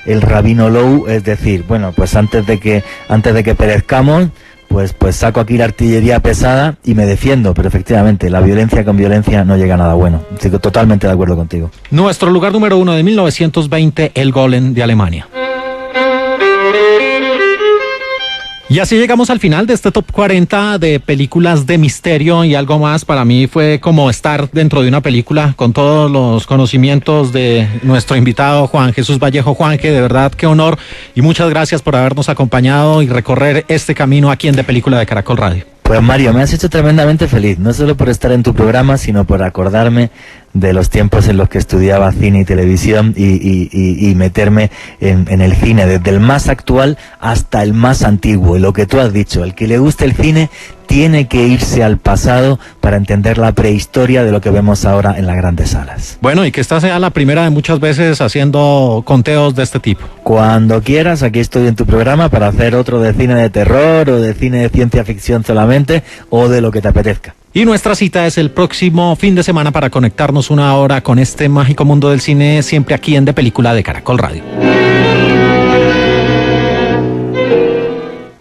el rabino Loew es decir, bueno, pues antes de que perezcamos, pues saco aquí la artillería pesada y me defiendo. Pero efectivamente, la violencia con violencia no llega a nada bueno. Estoy totalmente de acuerdo contigo. Nuestro lugar número 1 de 1920, El Golem de Alemania. Y así llegamos al final de este Top 40 de películas de misterio y algo más. Para mí fue como estar dentro de una película con todos los conocimientos de nuestro invitado Juan Jesús Vallejo. Juanje, de verdad, qué honor, y muchas gracias por habernos acompañado y recorrer este camino aquí en De Película de Caracol Radio. Pues Mario, me has hecho tremendamente feliz, no solo por estar en tu programa, sino por acordarme de los tiempos en los que estudiaba cine y televisión y meterme en el cine, desde el más actual hasta el más antiguo. Y lo que tú has dicho, el que le guste el cine tiene que irse al pasado para entender la prehistoria de lo que vemos ahora en las grandes salas. Bueno, y que esta sea la primera de muchas veces haciendo conteos de este tipo. Cuando quieras, aquí estoy en tu programa para hacer otro de cine de terror o de cine de ciencia ficción solamente, o de lo que te apetezca. Y nuestra cita es el próximo fin de semana para conectarnos una hora con este mágico mundo del cine, siempre aquí en De Película de Caracol Radio.